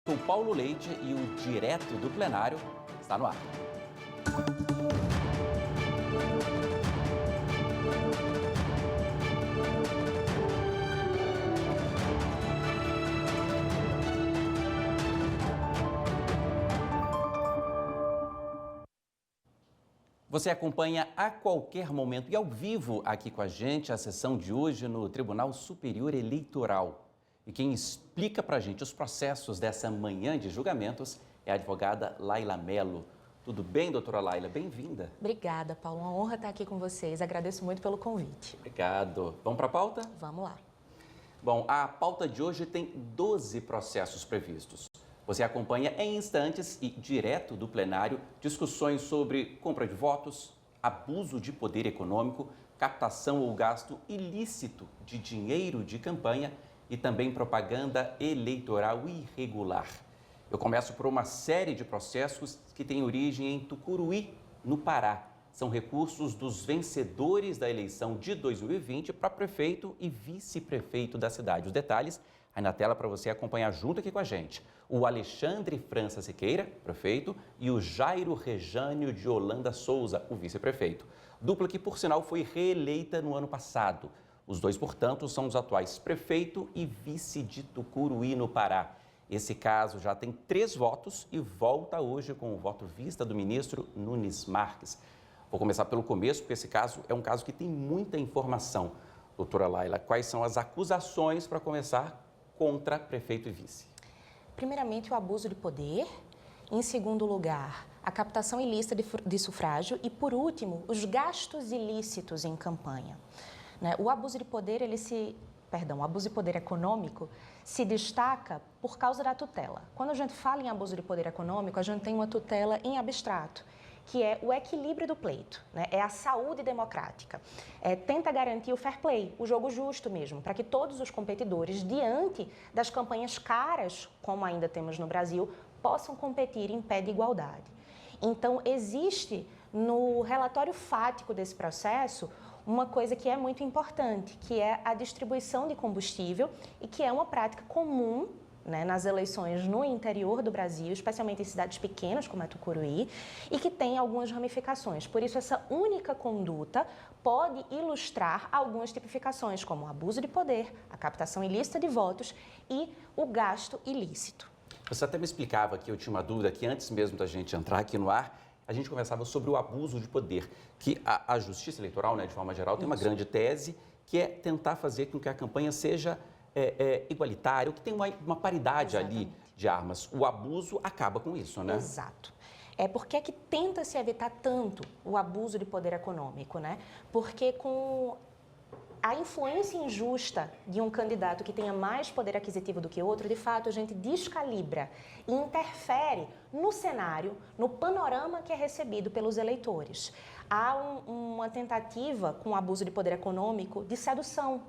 O Paulo Leite e o Direto do Plenário está no ar. Você acompanha a qualquer momento e ao vivo aqui com a gente a sessão de hoje no Tribunal Superior Eleitoral. E quem explica para a gente os processos dessa manhã de julgamentos é a advogada Laila Mello. Tudo bem, doutora Laila? Bem-vinda. Obrigada, Paulo. Uma honra estar aqui com vocês. Agradeço muito pelo convite. Obrigado. Vamos para a pauta? Vamos lá. Bom, a pauta de hoje tem 12 processos previstos. Você acompanha em instantes e direto do plenário discussões sobre compra de votos, abuso de poder econômico, captação ou gasto ilícito de dinheiro de campanha e também propaganda eleitoral irregular. Eu começo por uma série de processos que têm origem em Tucuruí, no Pará. São recursos dos vencedores da eleição de 2020 para prefeito e vice-prefeito da cidade. Os detalhes aí na tela para você acompanhar junto aqui com a gente. O Alexandre França Siqueira, prefeito, e o Jairo Rejânio de Holanda Souza, o vice-prefeito. Dupla que, por sinal, foi reeleita no ano passado. Os dois, portanto, são os atuais prefeito e vice de Tucuruí, no Pará. Esse caso já tem 3 votos e volta hoje com o voto vista do ministro Nunes Marques. Vou começar pelo começo, porque esse caso é um caso que tem muita informação. Doutora Laila, quais são as acusações para começar contra prefeito e vice? Primeiramente, o abuso de poder. Em segundo lugar, a captação ilícita de sufrágio. E, por último, os gastos ilícitos em campanha. O abuso de poder, o abuso de poder econômico se destaca por causa da tutela. Quando a gente fala em abuso de poder econômico, a gente tem uma tutela em abstrato, que é o equilíbrio do pleito, é a saúde democrática. Tenta garantir o fair play, o jogo justo mesmo, para que todos os competidores, diante das campanhas caras, como ainda temos no Brasil, possam competir em pé de igualdade. Então, existe no relatório fático desse processo uma coisa que é muito importante, que é a distribuição de combustível e que é uma prática comum nas eleições no interior do Brasil, especialmente em cidades pequenas como a Tucuruí, e que tem algumas ramificações. Por isso, essa única conduta pode ilustrar algumas tipificações, como o abuso de poder, a captação ilícita de votos e o gasto ilícito. Você até me explicava que eu tinha uma dúvida que antes mesmo da gente entrar aqui no ar, a gente conversava sobre o abuso de poder, que a Justiça Eleitoral, de forma geral, tem uma grande tese, que é tentar fazer com que a campanha seja igualitária, que tenha uma paridade ali de armas. O abuso acaba com isso, né? Exato. Por que é que tenta-se evitar tanto o abuso de poder econômico, Porque com a influência injusta de um candidato que tenha mais poder aquisitivo do que outro, de fato, a gente descalibra e interfere no cenário, no panorama que é recebido pelos eleitores. Há uma tentativa, com abuso de poder econômico, de sedução,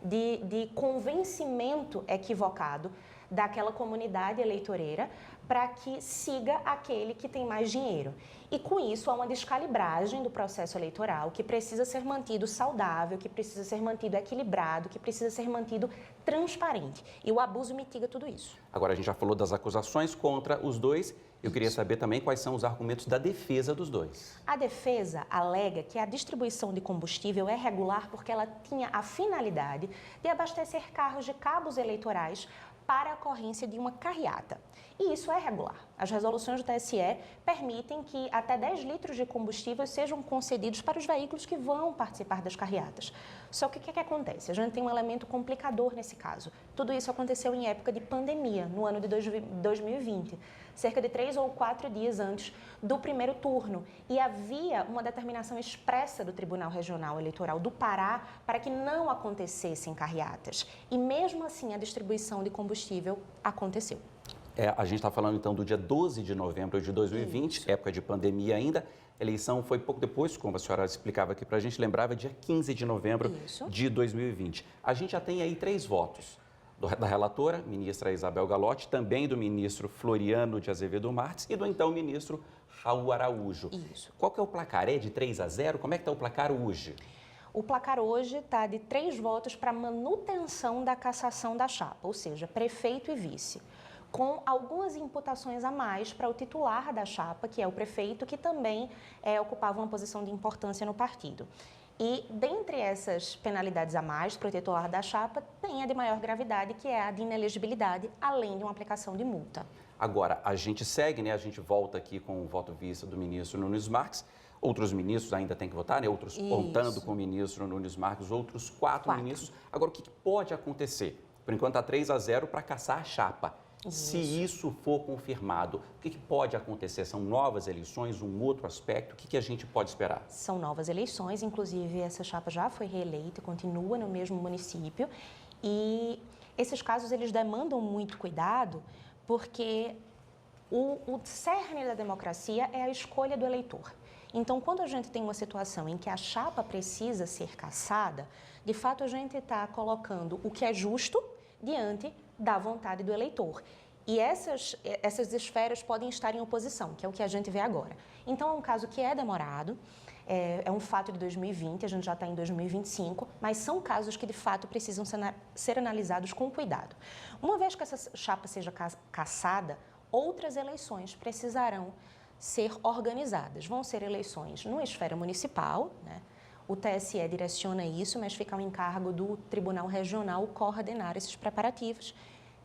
de convencimento equivocado daquela comunidade eleitoreira para que siga aquele que tem mais dinheiro. E com isso há uma descalibragem do processo eleitoral que precisa ser mantido saudável, que precisa ser mantido equilibrado, que precisa ser mantido transparente. E o abuso mitiga tudo isso. Agora, a gente já falou das acusações contra os dois. Eu queria saber também quais são os argumentos da defesa dos dois. A defesa alega que a distribuição de combustível é regular porque ela tinha a finalidade de abastecer carros de cabos eleitorais para a ocorrência de uma carreata. E isso é regular. As resoluções do TSE permitem que até 10 litros de combustível sejam concedidos para os veículos que vão participar das carreatas. Só que o que acontece? A gente tem um elemento complicador nesse caso. Tudo isso aconteceu em época de pandemia, no ano de 2020, cerca de 3 ou 4 dias antes do primeiro turno. E havia uma determinação expressa do Tribunal Regional Eleitoral do Pará para que não acontecessem carreatas. E mesmo assim, a distribuição de combustível aconteceu. A gente está falando então do dia 12 de novembro de 2020, Isso. Época de pandemia ainda. A eleição foi pouco depois, como a senhora explicava aqui para a gente, lembrava, dia 15 de novembro Isso. de 2020. A gente já tem aí 3 votos. Da relatora, ministra Isabel Galotti, também do ministro Floriano de Azevedo Marques e do então ministro Raul Araújo. Isso. Qual que é o placar? É de 3-0? Como é que está o placar hoje? O placar hoje está de 3 votos para manutenção da cassação da chapa, ou seja, prefeito e vice. com algumas imputações a mais para o titular da chapa, que é o prefeito, que também ocupava uma posição de importância no partido. E, dentre essas penalidades a mais para o titular da chapa, tem a de maior gravidade, que é a de inelegibilidade, além de uma aplicação de multa. Agora, a gente segue, né? A gente volta aqui com o voto vista do ministro Nunes Marques. Outros ministros ainda têm que votar, né? Outros contando com o ministro Nunes Marques, outros quatro ministros. Agora, o que pode acontecer? Por enquanto, está 3-0 para caçar a chapa. Se isso for confirmado, o que pode acontecer? São novas eleições, um outro aspecto? O que a gente pode esperar? São novas eleições, inclusive essa chapa já foi reeleita, continua no mesmo município. E esses casos, eles demandam muito cuidado, porque o cerne da democracia é a escolha do eleitor. Então, quando a gente tem uma situação em que a chapa precisa ser cassada, de fato a gente está colocando o que é justo diante da vontade do eleitor. E essas esferas podem estar em oposição, que é o que a gente vê agora. Então, é um caso que é demorado, é um fato de 2020, a gente já está em 2025, mas são casos que, de fato, precisam ser analisados com cuidado. Uma vez que essa chapa seja cassada, outras eleições precisarão ser organizadas. Vão ser eleições numa esfera municipal, né? O TSE direciona isso, mas fica ao encargo do Tribunal Regional coordenar esses preparativos,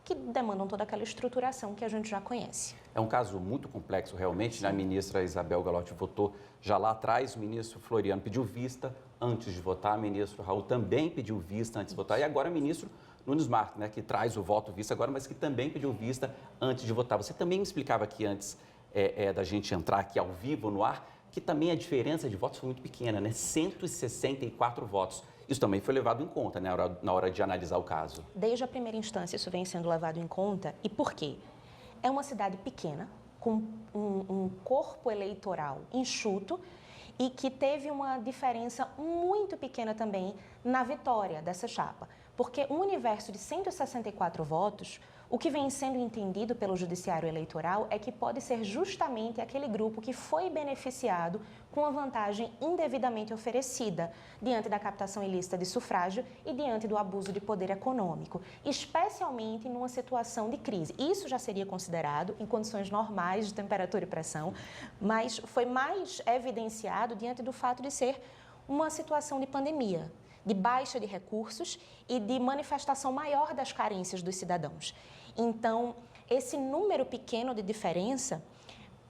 que demandam toda aquela estruturação que a gente já conhece. É um caso muito complexo, realmente, né? A ministra Isabel Galotti votou já lá atrás, o ministro Floriano pediu vista antes de votar, o ministro Raul também pediu vista antes de votar, e agora o ministro Nunes Marques, né, que traz o voto vista agora, mas que também pediu vista antes de votar. Você também me explicava aqui antes da gente entrar aqui ao vivo no ar, que também a diferença de votos foi muito pequena, né? 164 votos. Isso também foi levado em conta, né, na hora de analisar o caso. Desde a primeira instância, isso vem sendo levado em conta. E por quê? É uma cidade pequena, com um corpo eleitoral enxuto e que teve uma diferença muito pequena também na vitória dessa chapa. Porque um universo de 164 votos, o que vem sendo entendido pelo Judiciário Eleitoral é que pode ser justamente aquele grupo que foi beneficiado com a vantagem indevidamente oferecida diante da captação ilícita de sufrágio e diante do abuso de poder econômico, especialmente numa situação de crise. Isso já seria considerado em condições normais de temperatura e pressão, mas foi mais evidenciado diante do fato de ser uma situação de pandemia, de baixa de recursos e de manifestação maior das carências dos cidadãos. Então, esse número pequeno de diferença,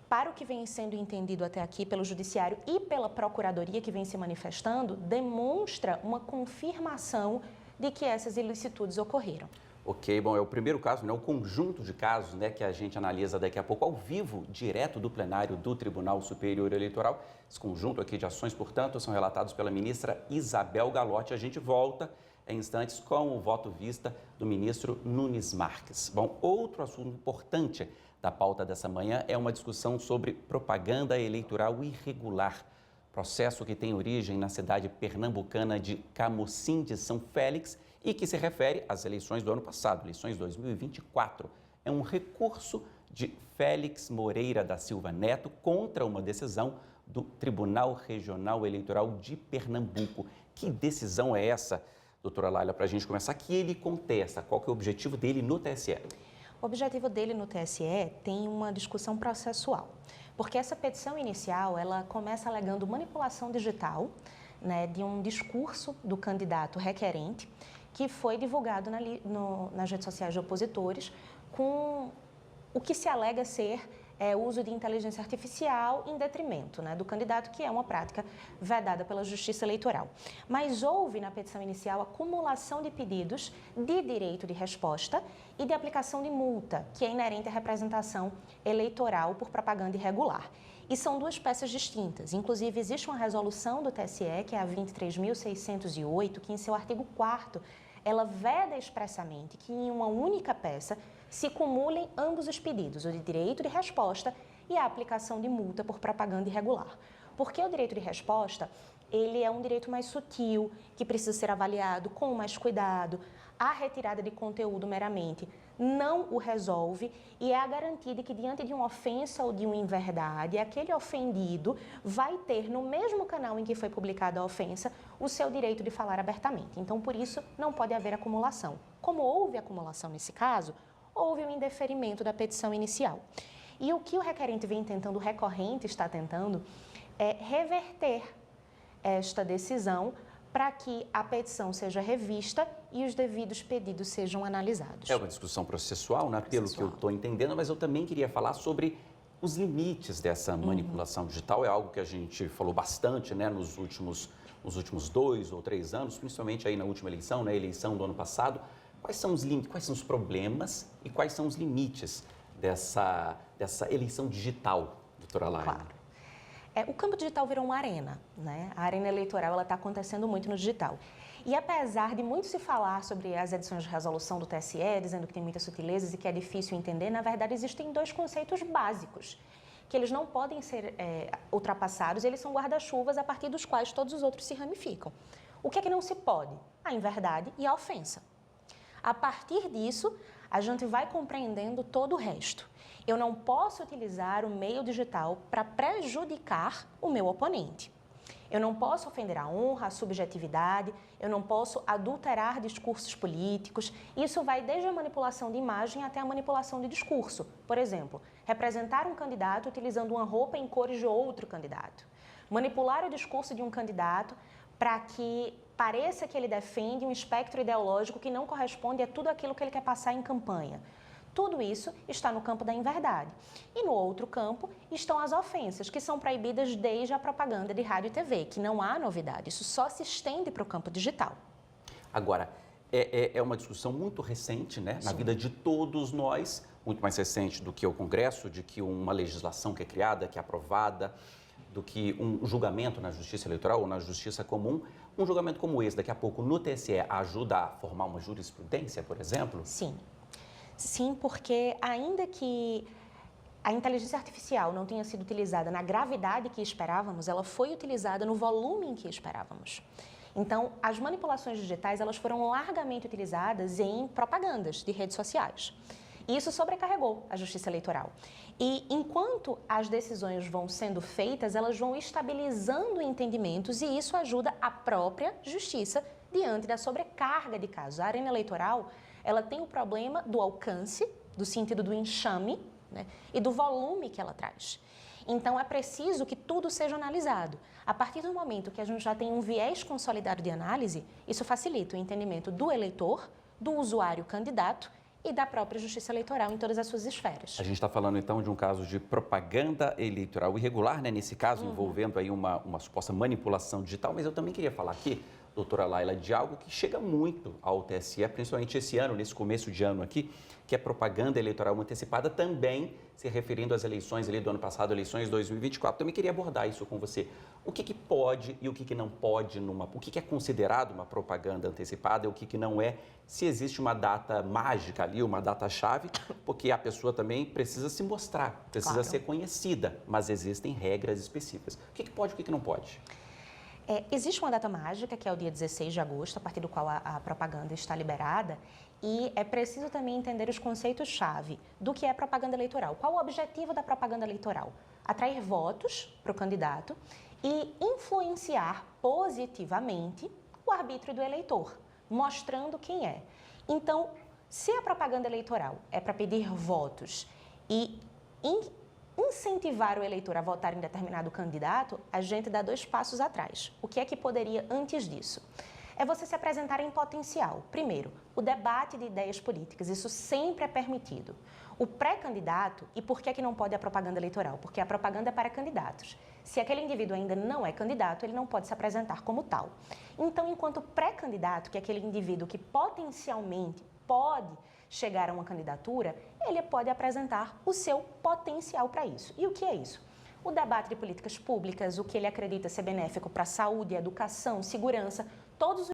para o que vem sendo entendido até aqui pelo Judiciário e pela Procuradoria que vem se manifestando, demonstra uma confirmação de que essas ilicitudes ocorreram. Ok, bom, é o primeiro caso, né, o conjunto de casos, né, que a gente analisa daqui a pouco ao vivo, direto do plenário do Tribunal Superior Eleitoral. Esse conjunto aqui de ações, portanto, são relatados pela ministra Isabel Galotti. A gente volta em instantes com o voto vista do ministro Nunes Marques. Bom, outro assunto importante da pauta dessa manhã é uma discussão sobre propaganda eleitoral irregular. Processo que tem origem na cidade pernambucana de Camocim de São Félix e que se refere às eleições do ano passado, eleições 2024. É um recurso de Félix Moreira da Silva Neto contra uma decisão do Tribunal Regional Eleitoral de Pernambuco. Que decisão é essa, doutora Laila, para a gente começar? Que ele contesta? Qual que é o objetivo dele no TSE? O objetivo dele no TSE tem uma discussão processual, porque essa petição inicial, ela começa alegando manipulação digital, né, de um discurso do candidato requerente, que foi divulgado nas redes sociais de opositores, com o que se alega ser o uso de inteligência artificial em detrimento, né, do candidato, que é uma prática vedada pela Justiça Eleitoral. Mas houve na petição inicial acumulação de pedidos de direito de resposta e de aplicação de multa, que é inerente à representação eleitoral por propaganda irregular. E são duas peças distintas. Inclusive, existe uma resolução do TSE, que é a 23.608, que em seu artigo 4º, ela veda expressamente que em uma única peça se cumulem ambos os pedidos, o de direito de resposta e a aplicação de multa por propaganda irregular. Porque o direito de resposta, ele é um direito mais sutil, que precisa ser avaliado com mais cuidado. A retirada de conteúdo meramente não o resolve e é a garantia de que, diante de uma ofensa ou de uma inverdade, aquele ofendido vai ter, no mesmo canal em que foi publicada a ofensa, o seu direito de falar abertamente. Então, por isso, não pode haver acumulação. Como houve acumulação nesse caso, houve um indeferimento da petição inicial. E o que o requerente vem tentando, o recorrente está tentando, é reverter esta decisão para que a petição seja revista e os devidos pedidos sejam analisados. É uma discussão processual, né? Pelo que eu estou entendendo, mas eu também queria falar sobre os limites dessa manipulação digital. É algo que a gente falou bastante, né, nos últimos 2 ou 3 anos, principalmente aí na última eleição, na eleição do ano passado. Quais são os limites, quais são os problemas e quais são os limites dessa eleição digital, doutora Laila? Claro. O campo digital virou uma arena, né? A arena eleitoral está acontecendo muito no digital. E apesar de muito se falar sobre as edições de resolução do TSE, dizendo que tem muitas sutilezas e que é difícil entender, na verdade existem 2 conceitos básicos, que eles não podem ser ultrapassados, eles são guarda-chuvas a partir dos quais todos os outros se ramificam. O que é que não se pode? A inverdade e a ofensa. A partir disso, a gente vai compreendendo todo o resto. Eu não posso utilizar o meio digital para prejudicar o meu oponente. Eu não posso ofender a honra, a subjetividade, eu não posso adulterar discursos políticos. Isso vai desde a manipulação de imagem até a manipulação de discurso. Por exemplo, representar um candidato utilizando uma roupa em cores de outro candidato. Manipular o discurso de um candidato para que pareça que ele defende um espectro ideológico que não corresponde a tudo aquilo que ele quer passar em campanha. Tudo isso está no campo da inverdade. E no outro campo estão as ofensas, que são proibidas desde a propaganda de rádio e TV, que não há novidade, isso só se estende para o campo digital. Agora, é uma discussão muito recente, né, na vida de todos nós, muito mais recente do que o Congresso, de que uma legislação que é criada, que é aprovada, do que um julgamento na Justiça Eleitoral ou na Justiça Comum. Um julgamento como esse, daqui a pouco, no TSE, ajuda a formar uma jurisprudência, por exemplo? Sim. Sim, porque ainda que a inteligência artificial não tenha sido utilizada na gravidade que esperávamos, ela foi utilizada no volume em que esperávamos. Então, as manipulações digitais, elas foram largamente utilizadas em propagandas de redes sociais. E isso sobrecarregou a Justiça Eleitoral. E enquanto as decisões vão sendo feitas, elas vão estabilizando entendimentos e isso ajuda a própria Justiça diante da sobrecarga de casos. A arena eleitoral, ela tem o problema do alcance, do sentido do enxame, né, e do volume que ela traz. Então, é preciso que tudo seja analisado. A partir do momento que a gente já tem um viés consolidado de análise, isso facilita o entendimento do eleitor, do usuário candidato e da própria Justiça Eleitoral em todas as suas esferas. A gente está falando, então, de um caso de propaganda eleitoral irregular, né? Nesse caso, envolvendo aí uma suposta manipulação digital, mas eu também queria falar aqui, doutora Laila, de algo que chega muito ao TSE, principalmente esse ano, nesse começo de ano aqui, que é propaganda eleitoral antecipada, também se referindo às eleições ali do ano passado, eleições 2024. Também queria abordar isso com você. O que pode e o que não pode, o que é considerado uma propaganda antecipada e o que não é, se existe uma data mágica ali, uma data-chave, porque a pessoa também precisa se mostrar, precisa ser conhecida, mas existem regras específicas. O que pode e o que não pode? Existe uma data mágica, que é o dia 16 de agosto, a partir do qual a propaganda está liberada, e é preciso também entender os conceitos-chave do que é propaganda eleitoral. Qual o objetivo da propaganda eleitoral? Atrair votos para o candidato e influenciar positivamente o arbítrio do eleitor, mostrando quem é. Então, se a propaganda eleitoral é para pedir votos e incentivar o eleitor a votar em determinado candidato, a gente dá 2 passos atrás. O que é que poderia antes disso? É você se apresentar em potencial. Primeiro, o debate de ideias políticas, isso sempre é permitido. O pré-candidato, e por que é que não pode a propaganda eleitoral? Porque a propaganda é para candidatos. Se aquele indivíduo ainda não é candidato, ele não pode se apresentar como tal. Então, enquanto pré-candidato, que é aquele indivíduo que potencialmente pode chegar a uma candidatura, ele pode apresentar o seu potencial para isso. E o que é isso? O debate de políticas públicas, o que ele acredita ser benéfico para a saúde, educação, segurança, todos